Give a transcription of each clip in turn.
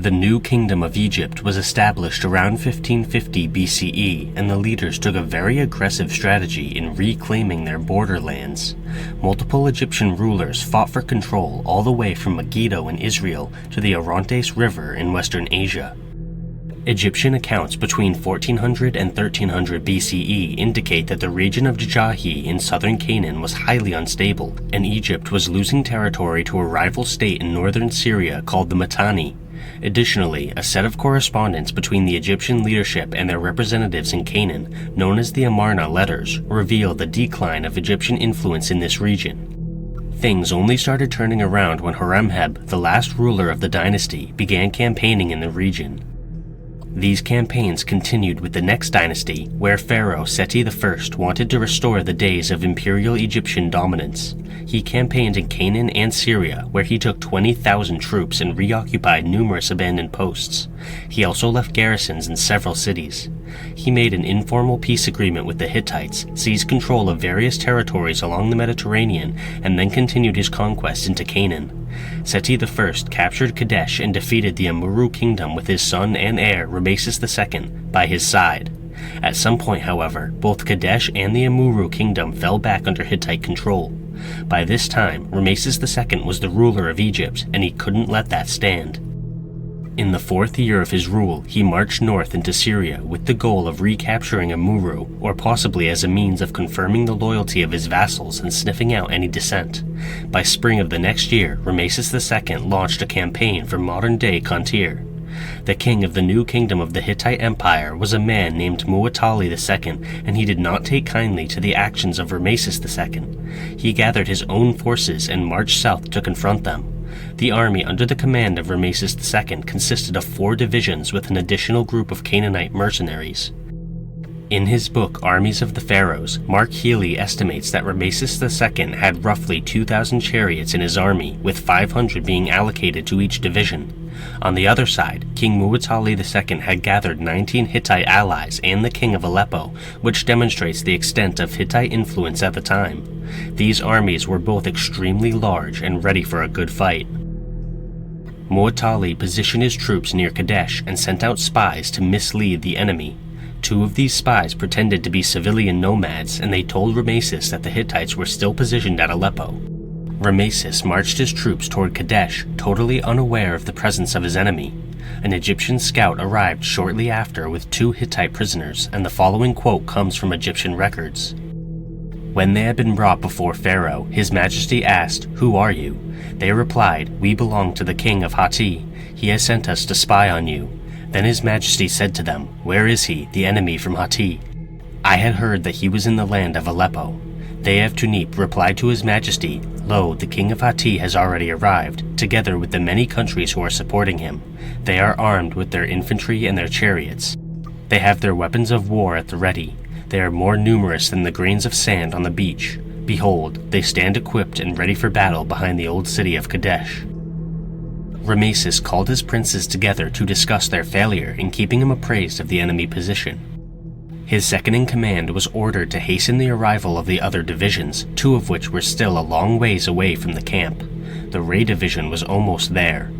The new kingdom of Egypt was established around 1550 BCE, and the leaders took a very aggressive strategy in reclaiming their borderlands. Multiple Egyptian rulers fought for control all the way from Megiddo in Israel to the Orontes River in Western Asia. Egyptian accounts between 1400 and 1300 BCE indicate that the region of Jajahi in southern Canaan was highly unstable, and Egypt was losing territory to a rival state in northern Syria called the Mitanni. Additionally, a set of correspondence between the Egyptian leadership and their representatives in Canaan, known as the Amarna letters, reveal the decline of Egyptian influence in this region. Things only started turning around when Horemheb, the last ruler of the dynasty, began campaigning in the region. These campaigns continued with the next dynasty, where Pharaoh Seti I wanted to restore the days of imperial Egyptian dominance. He campaigned in Canaan and Syria, where he took 20,000 troops and reoccupied numerous abandoned posts. He also left garrisons in several cities. He made an informal peace agreement with the Hittites, seized control of various territories along the Mediterranean, and then continued his conquest into Canaan. Seti I captured Kadesh and defeated the Amurru kingdom with his son and heir Rameses II by his side. At some point, however, both Kadesh and the Amurru kingdom fell back under Hittite control. By this time, Rameses II was the ruler of Egypt, and he couldn't let that stand. In the 4th year of his rule, he marched north into Syria with the goal of recapturing Amurru, or possibly as a means of confirming the loyalty of his vassals and sniffing out any dissent. By spring of the next year, Rameses II launched a campaign for modern-day Kontir. The king of the new kingdom of the Hittite Empire was a man named Muwatalli II, and he did not take kindly to the actions of Rameses II. He gathered his own forces and marched south to confront them. The army under the command of Rameses II consisted of 4 divisions with an additional group of Canaanite mercenaries. In his book Armies of the Pharaohs, Mark Healy estimates that Rameses II had roughly 2,000 chariots in his army, with 500 being allocated to each division. On the other side, King Muwatalli II had gathered 19 Hittite allies and the king of Aleppo, which demonstrates the extent of Hittite influence at the time. These armies were both extremely large and ready for a good fight. Muwatalli positioned his troops near Kadesh and sent out spies to mislead the enemy. 2 of these spies pretended to be civilian nomads, and they told Rameses that the Hittites were still positioned at Aleppo. Rameses marched his troops toward Kadesh, totally unaware of the presence of his enemy. An Egyptian scout arrived shortly after with 2 Hittite prisoners, and the following quote comes from Egyptian records. When they had been brought before Pharaoh, his majesty asked, "Who are you?" They replied, "We belong to the king of Hatti. He has sent us to spy on you." Then his majesty said to them, "Where is he, the enemy from Hatti?" "I had heard that he was in the land of Aleppo." They of Tunip replied to his majesty, "Lo, the king of Hatti has already arrived, together with the many countries who are supporting him. They are armed with their infantry and their chariots. They have their weapons of war at the ready. They are more numerous than the grains of sand on the beach. Behold, they stand equipped and ready for battle behind the old city of Kadesh." Rameses called his princes together to discuss their failure in keeping him appraised of the enemy position. His second-in-command was ordered to hasten the arrival of the other divisions, 2 of which were still a long ways away from the camp. The Ray division was almost there.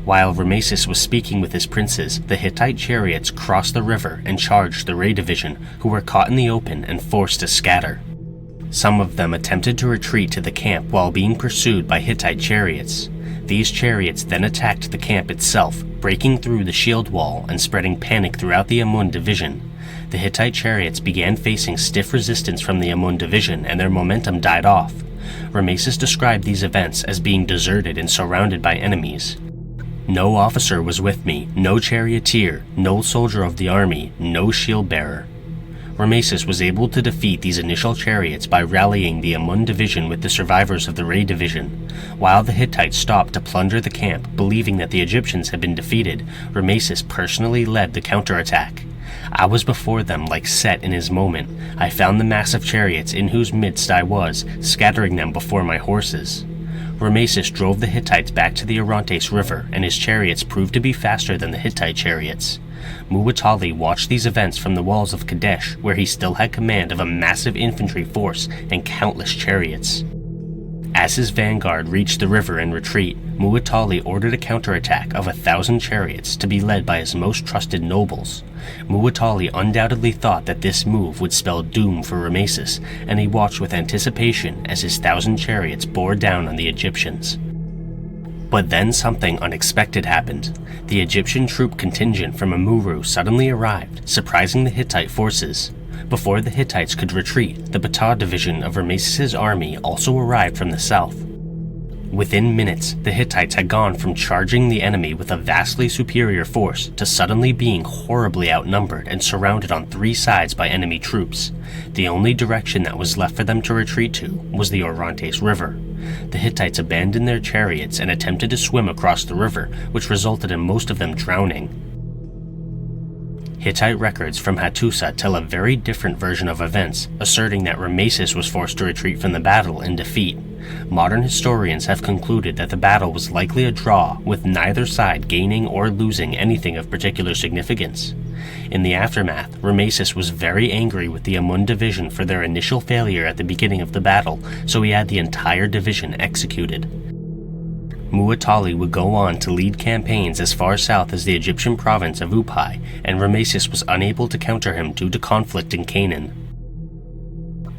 While Rameses was speaking with his princes, the Hittite chariots crossed the river and charged the Ray division, who were caught in the open and forced to scatter. Some of them attempted to retreat to the camp while being pursued by Hittite chariots. These chariots then attacked the camp itself, breaking through the shield wall and spreading panic throughout the Amun division. The Hittite chariots began facing stiff resistance from the Amun division, and their momentum died off. Rameses described these events as being deserted and surrounded by enemies. "No officer was with me, no charioteer, no soldier of the army, no shield bearer." Rameses was able to defeat these initial chariots by rallying the Amun division with the survivors of the Ray division. While the Hittites stopped to plunder the camp, believing that the Egyptians had been defeated, Rameses personally led the counterattack. "I was before them like Set in his moment. I found the massive chariots in whose midst I was, scattering them before my horses." Rameses drove the Hittites back to the Orontes River, and his chariots proved to be faster than the Hittite chariots. Muwatalli watched these events from the walls of Kadesh, where he still had command of a massive infantry force and countless chariots. As his vanguard reached the river in retreat, Mu'atali ordered a counterattack of 1,000 chariots to be led by his most trusted nobles. Mu'atali undoubtedly thought that this move would spell doom for Rameses, and he watched with anticipation as his 1,000 chariots bore down on the Egyptians. But then something unexpected happened. The Egyptian troop contingent from Amurru suddenly arrived, surprising the Hittite forces. Before the Hittites could retreat, the Bata division of Ramesses' army also arrived from the south. Within minutes, the Hittites had gone from charging the enemy with a vastly superior force to suddenly being horribly outnumbered and surrounded on 3 sides by enemy troops. The only direction that was left for them to retreat to was the Orontes River. The Hittites abandoned their chariots and attempted to swim across the river, which resulted in most of them drowning. Hittite records from Hattusa tell a very different version of events, asserting that Rameses was forced to retreat from the battle in defeat. Modern historians have concluded that the battle was likely a draw, with neither side gaining or losing anything of particular significance. In the aftermath, Rameses was very angry with the Amun division for their initial failure at the beginning of the battle, so he had the entire division executed. Mu'atali would go on to lead campaigns as far south as the Egyptian province of Upai, and Rameses was unable to counter him due to conflict in Canaan.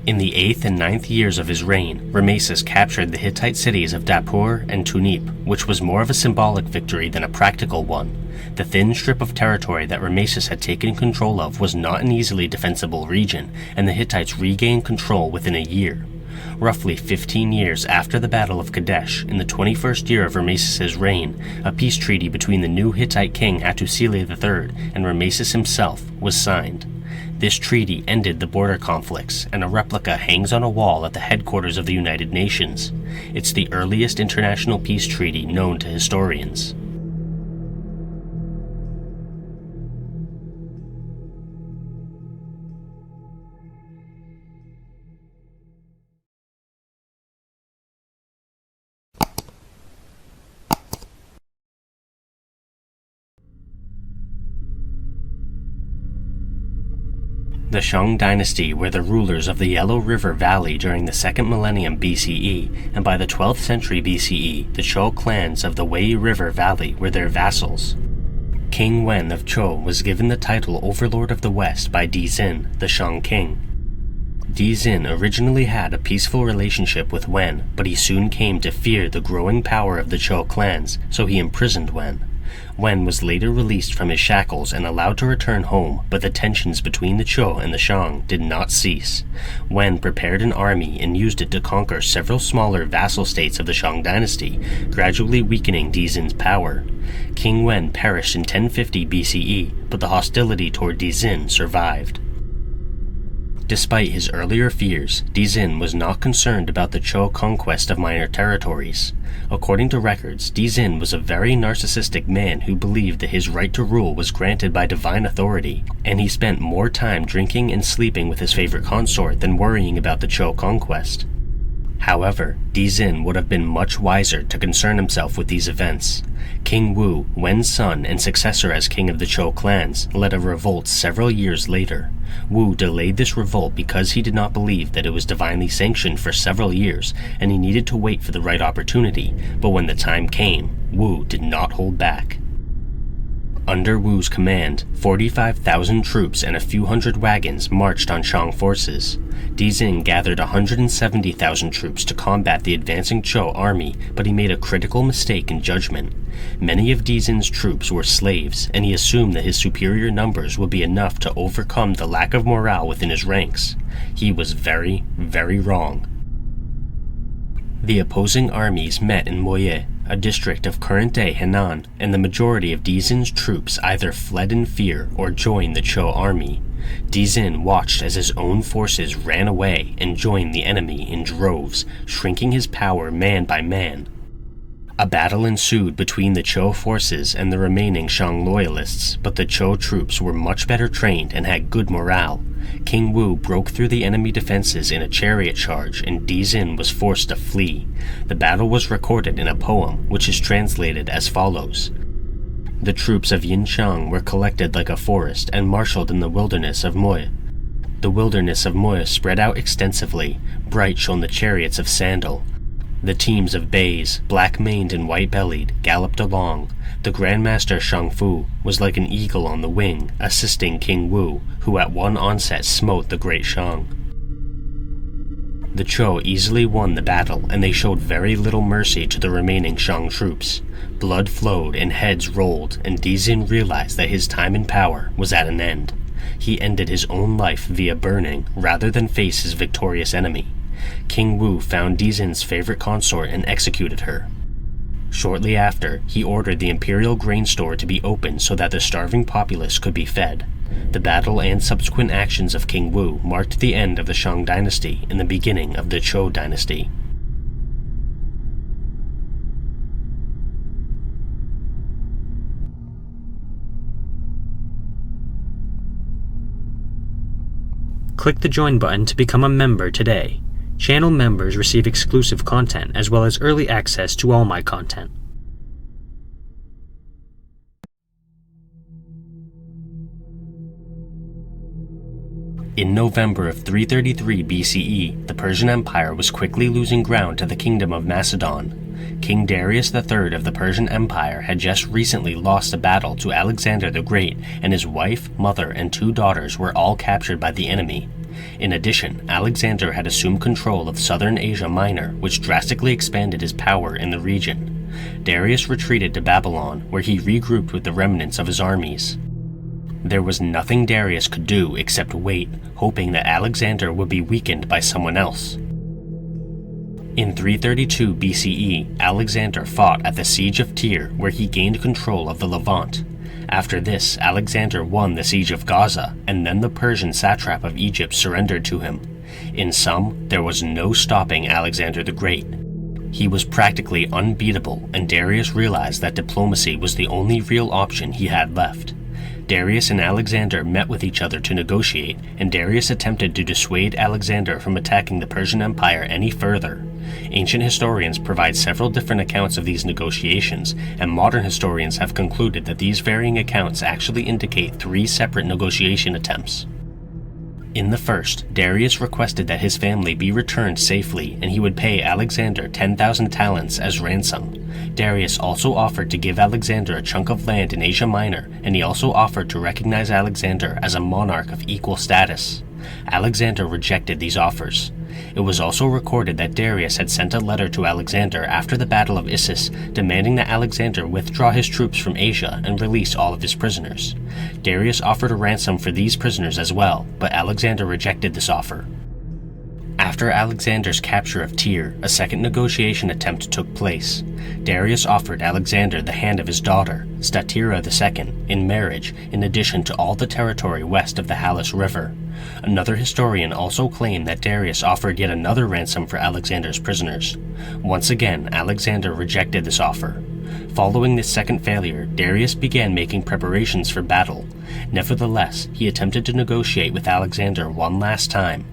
In the 8th and 9th years of his reign, Rameses captured the Hittite cities of Dapur and Tunip, which was more of a symbolic victory than a practical one. The thin strip of territory that Rameses had taken control of was not an easily defensible region, and the Hittites regained control within a year. Roughly 15 years after the Battle of Kadesh, in the 21st year of Ramesses' reign, a peace treaty between the new Hittite king Hattusili III and Rameses himself was signed. This treaty ended the border conflicts, and a replica hangs on a wall at the headquarters of the United Nations. It's the earliest international peace treaty known to historians. The Shang dynasty were the rulers of the Yellow River Valley during the 2nd millennium BCE, and by the 12th century BCE, the Chou clans of the Wei River Valley were their vassals. King Wen of Chou was given the title Overlord of the West by Dizin, the Shang king. Dizin originally had a peaceful relationship with Wen, but he soon came to fear the growing power of the Chou clans, so he imprisoned Wen. Wen was later released from his shackles and allowed to return home, but the tensions between the Chou and the Shang did not cease. Wen prepared an army and used it to conquer several smaller vassal states of the Shang dynasty, gradually weakening Dizin's power. King Wen perished in 1050 BCE, but the hostility toward Dizin survived. Despite his earlier fears, Dizin was not concerned about the Chou conquest of minor territories. According to records, Dizin was a very narcissistic man who believed that his right to rule was granted by divine authority, and he spent more time drinking and sleeping with his favorite consort than worrying about the Chou conquest. However, Dizin would have been much wiser to concern himself with these events. King Wu, Wen's son and successor as king of the Chou clans, led a revolt several years later. Wu delayed this revolt because he did not believe that it was divinely sanctioned for several years, and he needed to wait for the right opportunity, but when the time came, Wu did not hold back. Under Wu's command, 45,000 troops and a few hundred wagons marched on Shang forces. Dizin gathered 170,000 troops to combat the advancing Chou army, but he made a critical mistake in judgment. Many of Dizin's troops were slaves, and he assumed that his superior numbers would be enough to overcome the lack of morale within his ranks. He was very, very wrong. The opposing armies met in Muye, a district of current-day Henan, and the majority of Dizin's troops either fled in fear or joined the Chou army. Dizin watched as his own forces ran away and joined the enemy in droves, shrinking his power man by man. A battle ensued between the Chou forces and the remaining Shang loyalists, but the Chou troops were much better trained and had good morale. King Wu broke through the enemy defenses in a chariot charge, and Dizin was forced to flee. The battle was recorded in a poem, which is translated as follows. The troops of Yinshang were collected like a forest and marshaled in the wilderness of Muye. The wilderness of Muye spread out extensively, bright shone the chariots of sandal. The teams of bays, black-maned and white-bellied, galloped along. The Grandmaster Shang Fu was like an eagle on the wing, assisting King Wu, who at one onset smote the great Shang. The Chou easily won the battle, and they showed very little mercy to the remaining Shang troops. Blood flowed and heads rolled, and Dizin realized that his time in power was at an end. He ended his own life via burning, rather than face his victorious enemy. King Wu found Dizin's favorite consort and executed her. Shortly after, he ordered the imperial grain store to be opened so that the starving populace could be fed. The battle and subsequent actions of King Wu marked the end of the Shang dynasty and the beginning of the Chou dynasty. Click the join button to become a member today. Channel members receive exclusive content as well as early access to all my content. In November of 333 BCE, the Persian Empire was quickly losing ground to the Kingdom of Macedon. King Darius III of the Persian Empire had just recently lost a battle to Alexander the Great, and his wife, mother, and 2 daughters were all captured by the enemy. In addition, Alexander had assumed control of southern Asia Minor, which drastically expanded his power in the region. Darius retreated to Babylon, where he regrouped with the remnants of his armies. There was nothing Darius could do except wait, hoping that Alexander would be weakened by someone else. In 332 BCE, Alexander fought at the Siege of Tyre, where he gained control of the Levant. After this, Alexander won the Siege of Gaza, and then the Persian satrap of Egypt surrendered to him. In sum, there was no stopping Alexander the Great. He was practically unbeatable, and Darius realized that diplomacy was the only real option he had left. Darius and Alexander met with each other to negotiate, and Darius attempted to dissuade Alexander from attacking the Persian Empire any further. Ancient historians provide several different accounts of these negotiations, and modern historians have concluded that these varying accounts actually indicate 3 separate negotiation attempts. In the first, Darius requested that his family be returned safely, and he would pay Alexander 10,000 talents as ransom. Darius also offered to give Alexander a chunk of land in Asia Minor, and he also offered to recognize Alexander as a monarch of equal status. Alexander rejected these offers. It was also recorded that Darius had sent a letter to Alexander after the Battle of Issus, demanding that Alexander withdraw his troops from Asia and release all of his prisoners. Darius offered a ransom for these prisoners as well, but Alexander rejected this offer. After Alexander's capture of Tyre, a second negotiation attempt took place. Darius offered Alexander the hand of his daughter, Statira II, in marriage, in addition to all the territory west of the Halys River. Another historian also claimed that Darius offered yet another ransom for Alexander's prisoners. Once again, Alexander rejected this offer. Following this second failure, Darius began making preparations for battle. Nevertheless, he attempted to negotiate with Alexander one last time.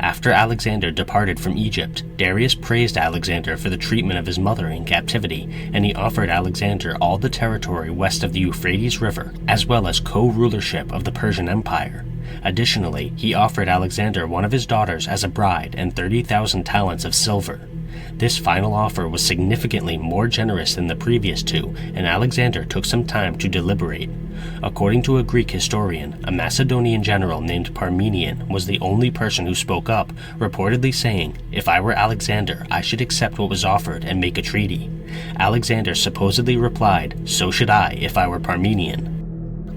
After Alexander departed from Egypt, Darius praised Alexander for the treatment of his mother in captivity, and he offered Alexander all the territory west of the Euphrates River, as well as co-rulership of the Persian Empire. Additionally, he offered Alexander one of his daughters as a bride and 30,000 talents of silver. This final offer was significantly more generous than the previous 2, and Alexander took some time to deliberate. According to a Greek historian, a Macedonian general named Parmenion was the only person who spoke up, reportedly saying, "If I were Alexander, I should accept what was offered and make a treaty." Alexander supposedly replied, "So should I if I were Parmenion."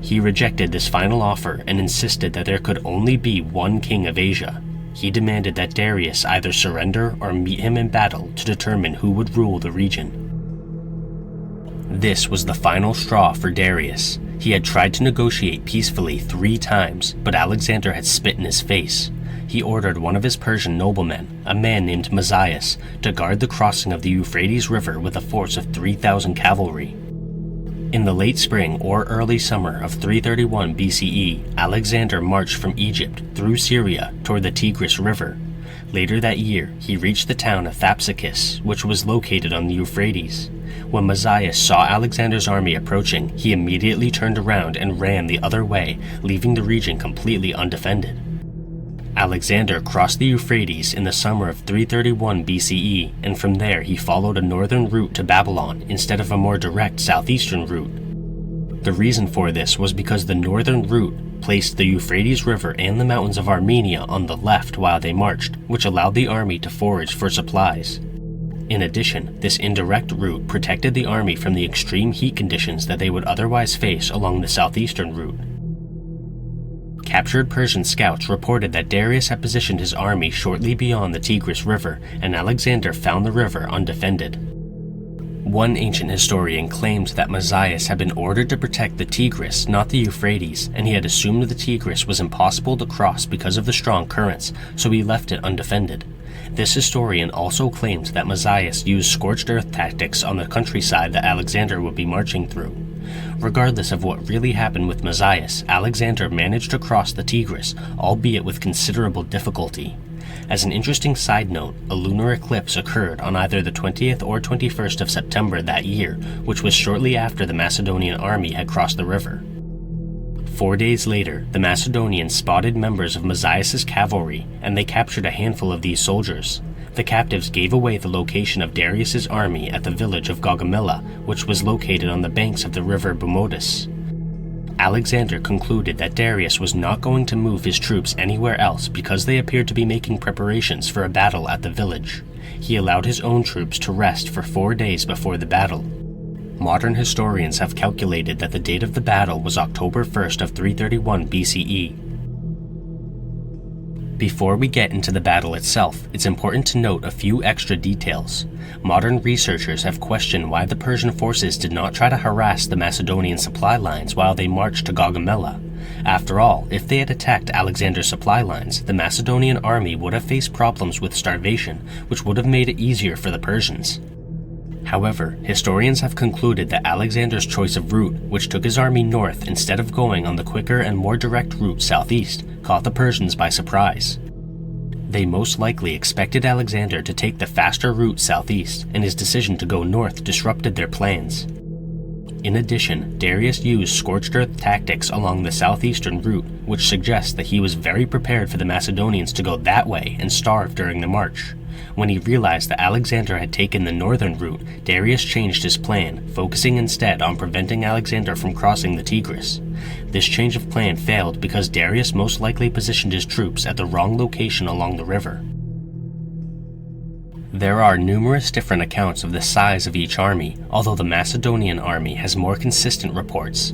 He rejected this final offer and insisted that there could only be one king of Asia. He demanded that Darius either surrender or meet him in battle to determine who would rule the region. This was the final straw for Darius. He had tried to negotiate peacefully 3 times, but Alexander had spit in his face. He ordered one of his Persian noblemen, a man named Mazias, to guard the crossing of the Euphrates River with a force of 3,000 cavalry. In the late spring or early summer of 331 BCE, Alexander marched from Egypt through Syria toward the Tigris River. Later that year, he reached the town of Thapsacus, which was located on the Euphrates. When Mazias saw Alexander's army approaching, he immediately turned around and ran the other way, leaving the region completely undefended. Alexander crossed the Euphrates in the summer of 331 BCE, and from there he followed a northern route to Babylon instead of a more direct southeastern route. The reason for this was because the northern route placed the Euphrates River and the mountains of Armenia on the left while they marched, which allowed the army to forage for supplies. In addition, this indirect route protected the army from the extreme heat conditions that they would otherwise face along the southeastern route. Captured Persian scouts reported that Darius had positioned his army shortly beyond the Tigris River, and Alexander found the river undefended. One ancient historian claimed that Mazias had been ordered to protect the Tigris, not the Euphrates, and he had assumed the Tigris was impossible to cross because of the strong currents, so he left it undefended. This historian also claimed that Mazias used scorched earth tactics on the countryside that Alexander would be marching through. Regardless of what really happened with Mazias, Alexander managed to cross the Tigris, albeit with considerable difficulty. As an interesting side note, a lunar eclipse occurred on either the 20th or 21st of September that year, which was shortly after the Macedonian army had crossed the river. 4 days later, the Macedonians spotted members of Mazias' cavalry, and they captured a handful of these soldiers. The captives gave away the location of Darius' army at the village of Gaugamela, which was located on the banks of the river Bumodus. Alexander concluded that Darius was not going to move his troops anywhere else because they appeared to be making preparations for a battle at the village. He allowed his own troops to rest for 4 days before the battle. Modern historians have calculated that the date of the battle was October 1st of 331 BCE. Before we get into the battle itself, it's important to note a few extra details. Modern researchers have questioned why the Persian forces did not try to harass the Macedonian supply lines while they marched to Gaugamela. After all, if they had attacked Alexander's supply lines, the Macedonian army would have faced problems with starvation, which would have made it easier for the Persians. However, historians have concluded that Alexander's choice of route, which took his army north instead of going on the quicker and more direct route southeast, caught the Persians by surprise. They most likely expected Alexander to take the faster route southeast, and his decision to go north disrupted their plans. In addition, Darius used scorched earth tactics along the southeastern route, which suggests that he was very prepared for the Macedonians to go that way and starve during the march. When he realized that Alexander had taken the northern route, Darius changed his plan, focusing instead on preventing Alexander from crossing the Tigris. This change of plan failed because Darius most likely positioned his troops at the wrong location along the river. There are numerous different accounts of the size of each army, although the Macedonian army has more consistent reports.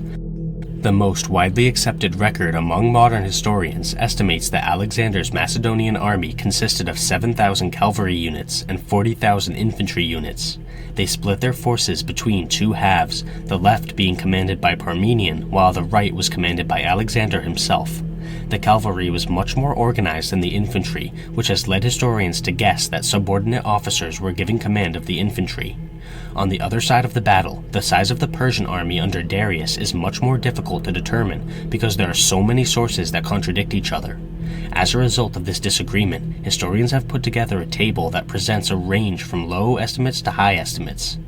The most widely accepted record among modern historians estimates that Alexander's Macedonian army consisted of 7,000 cavalry units and 40,000 infantry units. They split their forces between two halves, the left being commanded by Parmenion, while the right was commanded by Alexander himself. The cavalry was much more organized than the infantry, which has led historians to guess that subordinate officers were given command of the infantry. On the other side of the battle, the size of the Persian army under Darius is much more difficult to determine because there are so many sources that contradict each other. As a result of this disagreement, historians have put together a table that presents a range from low estimates to high estimates.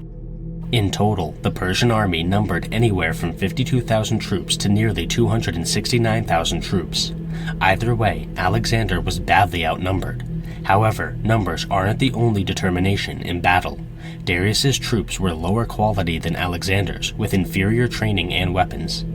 In total, the Persian army numbered anywhere from 52,000 troops to nearly 269,000 troops. Either way, Alexander was badly outnumbered. However, numbers aren't the only determination in battle. Darius's troops were lower quality than Alexander's, with inferior training and weapons.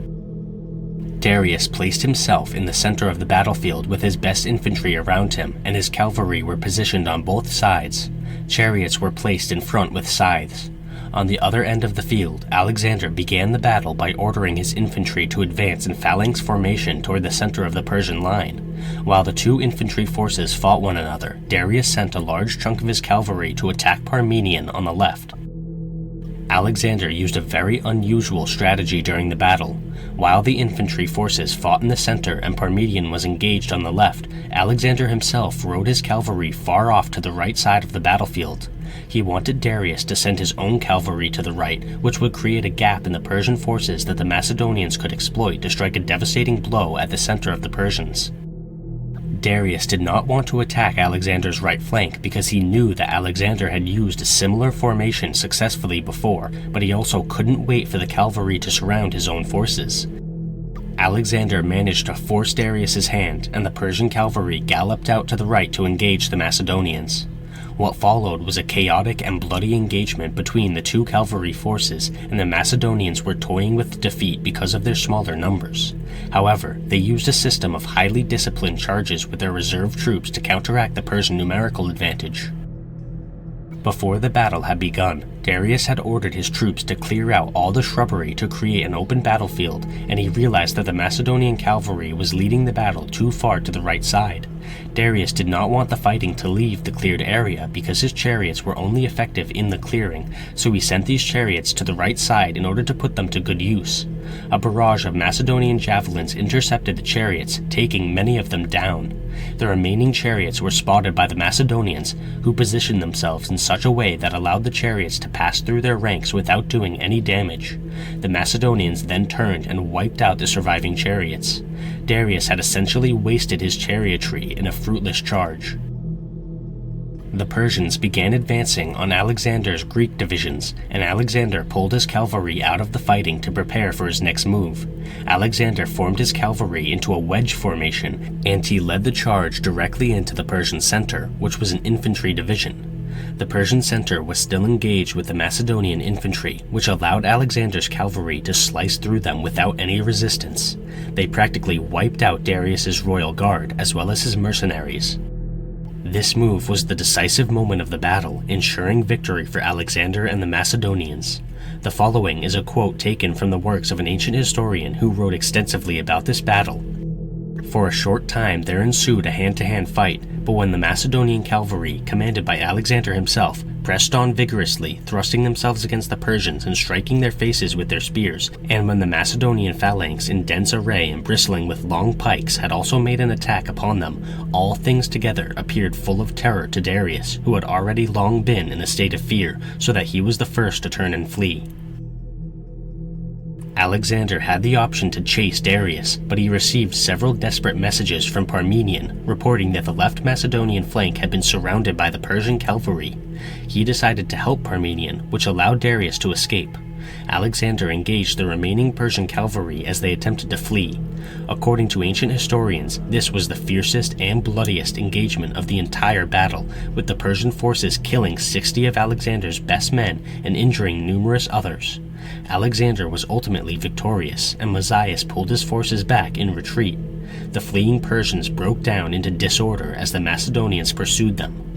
Darius placed himself in the center of the battlefield with his best infantry around him, and his cavalry were positioned on both sides. Chariots were placed in front with scythes. On the other end of the field, Alexander began the battle by ordering his infantry to advance in phalanx formation toward the center of the Persian line. While the two infantry forces fought one another, Darius sent a large chunk of his cavalry to attack Parmenion on the left. Alexander used a very unusual strategy during the battle. While the infantry forces fought in the center and Parmenion was engaged on the left, Alexander himself rode his cavalry far off to the right side of the battlefield. He wanted Darius to send his own cavalry to the right, which would create a gap in the Persian forces that the Macedonians could exploit to strike a devastating blow at the center of the Persians. Darius did not want to attack Alexander's right flank because he knew that Alexander had used a similar formation successfully before, but he also couldn't wait for the cavalry to surround his own forces. Alexander managed to force Darius's hand, and the Persian cavalry galloped out to the right to engage the Macedonians. What followed was a chaotic and bloody engagement between the two cavalry forces, and the Macedonians were toying with defeat because of their smaller numbers. However, they used a system of highly disciplined charges with their reserve troops to counteract the Persian numerical advantage. Before the battle had begun, Darius had ordered his troops to clear out all the shrubbery to create an open battlefield, and he realized that the Macedonian cavalry was leading the battle too far to the right side. Darius did not want the fighting to leave the cleared area because his chariots were only effective in the clearing, so he sent these chariots to the right side in order to put them to good use. A barrage of Macedonian javelins intercepted the chariots, taking many of them down. The remaining chariots were spotted by the Macedonians, who positioned themselves in such a way that allowed the chariots to pass through their ranks without doing any damage. The Macedonians then turned and wiped out the surviving chariots. Darius had essentially wasted his chariotry in a fruitless charge. The Persians began advancing on Alexander's Greek divisions, and Alexander pulled his cavalry out of the fighting to prepare for his next move. Alexander formed his cavalry into a wedge formation, and he led the charge directly into the Persian center, which was an infantry division. The Persian center was still engaged with the Macedonian infantry, which allowed Alexander's cavalry to slice through them without any resistance. They practically wiped out Darius's royal guard as well as his mercenaries. This move was the decisive moment of the battle, ensuring victory for Alexander and the Macedonians. The following is a quote taken from the works of an ancient historian who wrote extensively about this battle. For a short time there ensued a hand-to-hand fight, but when the Macedonian cavalry, commanded by Alexander himself, pressed on vigorously, thrusting themselves against the Persians and striking their faces with their spears, and when the Macedonian phalanx in dense array and bristling with long pikes had also made an attack upon them, all things together appeared full of terror to Darius, who had already long been in a state of fear, so that he was the first to turn and flee. Alexander had the option to chase Darius, but he received several desperate messages from Parmenion, reporting that the left Macedonian flank had been surrounded by the Persian cavalry. He decided to help Parmenion, which allowed Darius to escape. Alexander engaged the remaining Persian cavalry as they attempted to flee. According to ancient historians, this was the fiercest and bloodiest engagement of the entire battle, with the Persian forces killing 60 of Alexander's best men and injuring numerous others. Alexander was ultimately victorious, and Mazias pulled his forces back in retreat. The fleeing Persians broke down into disorder as the Macedonians pursued them.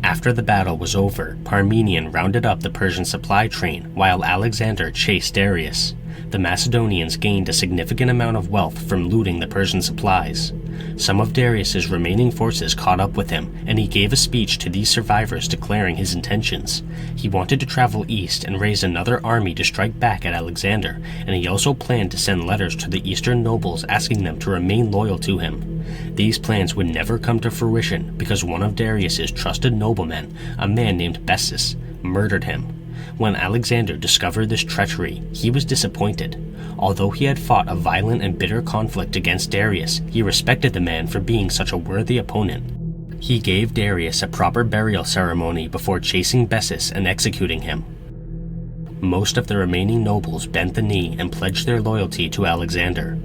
After the battle was over, Parmenion rounded up the Persian supply train while Alexander chased Darius. The Macedonians gained a significant amount of wealth from looting the Persian supplies. Some of Darius's remaining forces caught up with him, and he gave a speech to these survivors declaring his intentions. He wanted to travel east and raise another army to strike back at Alexander, and he also planned to send letters to the eastern nobles asking them to remain loyal to him. These plans would never come to fruition because one of Darius's trusted noblemen, a man named Bessus, murdered him. When Alexander discovered this treachery, he was disappointed. Although he had fought a violent and bitter conflict against Darius, he respected the man for being such a worthy opponent. He gave Darius a proper burial ceremony before chasing Bessus and executing him. Most of the remaining nobles bent the knee and pledged their loyalty to Alexander.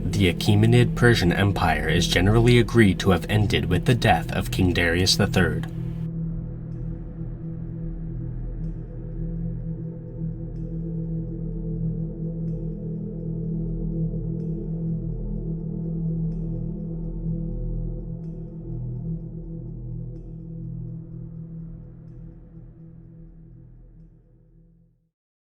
The Achaemenid Persian Empire is generally agreed to have ended with the death of King Darius III.